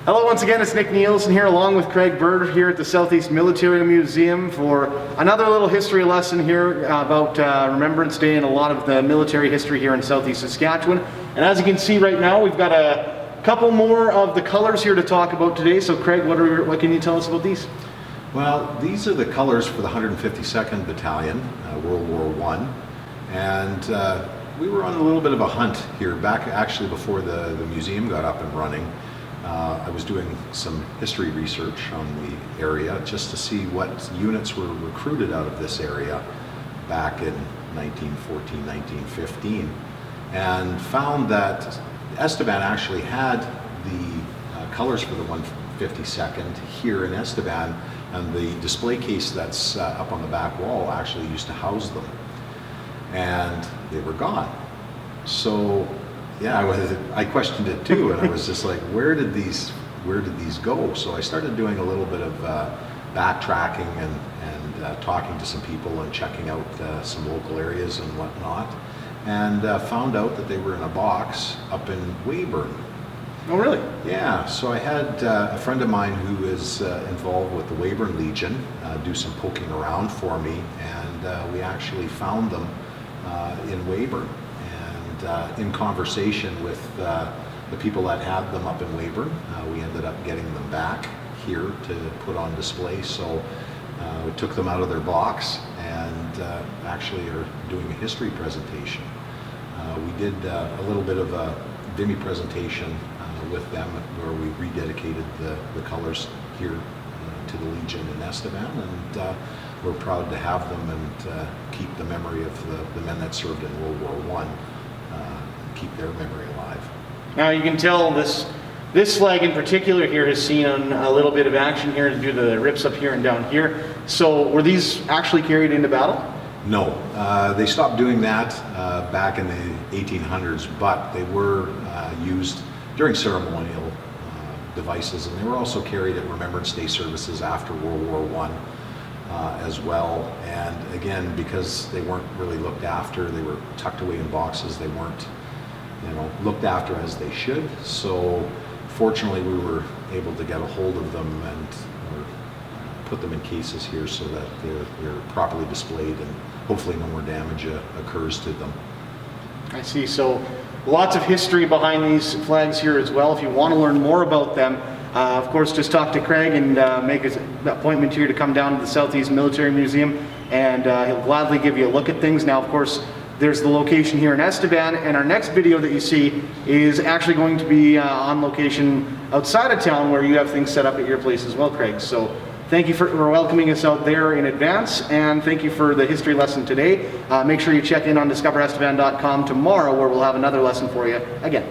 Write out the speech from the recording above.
Hello once again, it's Nick Nielsen here along with Craig Bird here at the Southeast Military Museum for another little history lesson here about Remembrance Day and a lot of the military history here in Southeast Saskatchewan. And as you can see right now, we've got a couple more of the colors here to talk about today. So Craig, what can you tell us about these? Well, these are the colors for the 152nd Battalion, World War I. And we were on a little bit of a hunt here back actually before the museum got up and running. I was doing some history research on the area just to see what units were recruited out of this area back in 1914, 1915, and found that Estevan actually had the colors for the 152nd here in Estevan, and the display case that's up on the back wall actually used to house them, and they were gone. So yeah, I questioned it too, and I was just like, where did these go? So I started doing a little bit of backtracking and talking to some people and checking out some local areas and whatnot, and found out that they were in a box up in Weyburn. Oh, really? Yeah, so I had a friend of mine who is involved with the Weyburn Legion do some poking around for me, and we actually found them in Weyburn. In conversation with the people that had them up in Weyburn, we ended up getting them back here to put on display. So we took them out of their box and actually are doing a history presentation. We did a little bit of a Vimy presentation with them where we rededicated the colors here to the Legion in Estevan, and we're proud to have them and keep the memory of the men that served in World War I. Keep their memory alive. Now you can tell this flag in particular here has seen a little bit of action here due to the rips up here and down here. So were these actually carried into battle? No, they stopped doing that back in the 1800s, but they were used during ceremonial devices, and they were also carried at Remembrance Day services after World War I as well. And again, because they weren't really looked after, they were tucked away in boxes, they weren't looked after as they should. So fortunately we were able to get a hold of them and put them in cases here so that they're properly displayed and hopefully no more damage occurs to them. I see. So lots of history behind these flags here as well. If you want to learn more about them, of course, just talk to Craig and make an appointment here to come down to the Southeast Military Museum, and he'll gladly give you a look at things. Now, of course, there's the location here in Estevan, and our next video that you see is actually going to be on location outside of town where you have things set up at your place as well, Craig. So thank you for welcoming us out there in advance, and thank you for the history lesson today. Make sure you check in on discoverestevan.com tomorrow, where we'll have another lesson for you again.